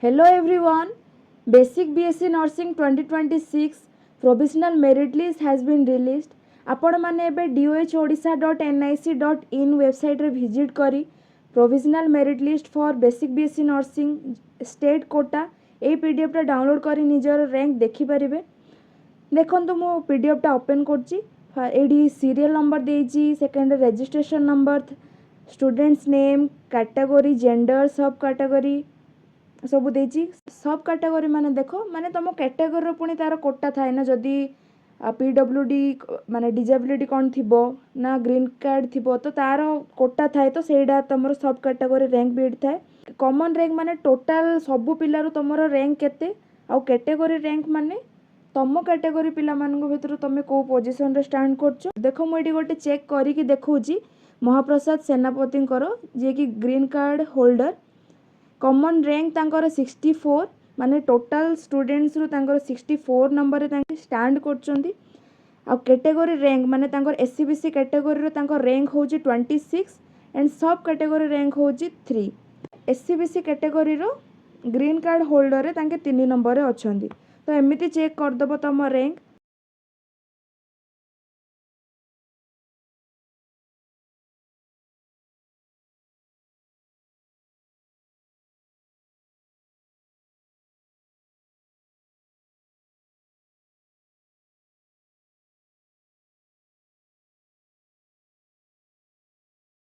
Hello everyone. Basic BSc Nursing 2026 Provisional Merit List has been released. आपण माने एबे dohodisha.nic.in website रे visit करी provisional merit list for basic BSc nursing state quota A PDF टा download करी निजर rank देखि परिबे। देखंतु मो पीडीएफ टा ओपन करची एडी सीरियल नंबर देइची second registration number students name category gender sub category सब देइची सब कैटेगरी माने देखो माने तुम कैटेगरी पुणी तार कोटा थाए ना जदि पीडब्ल्यूडी माने डिजेबिलिटी कौन थिबो ना ग्रीन कार्ड थिबो तो तार कोटा थाए तो सेडा तुमर सब कैटेगरी रैंक बीड थाए। कॉमन रैंक माने टोटल सबु पिलारु तुमर रैंक केते आउ कैटेगरी रैंक माने तुम कैटेगरी पिला मानक भितर तुम कौ पोजिशन रे स्टैंड करछो। देखो मु एटी गोटे चेक करिकी देखौची महाप्रसाद सेनापति जे कि green card holder common rank तांकर 64 माने टोटल स्टूडेंट्स रु तांकर 64 नंबर रे स्टैंड करछंती। आ कैटेगरी रैंक माने तांकर एससीबीसी कैटेगरी रो तांकर रैंक होची 26 एंड सब कैटेगरी रैंक होची 3। एससीबीसी कैटेगरी रो ग्रीन कार्ड होल्डर रे तांके 3 नंबर रे अछंती। तो एमिति चेक कर दबो तम रैंक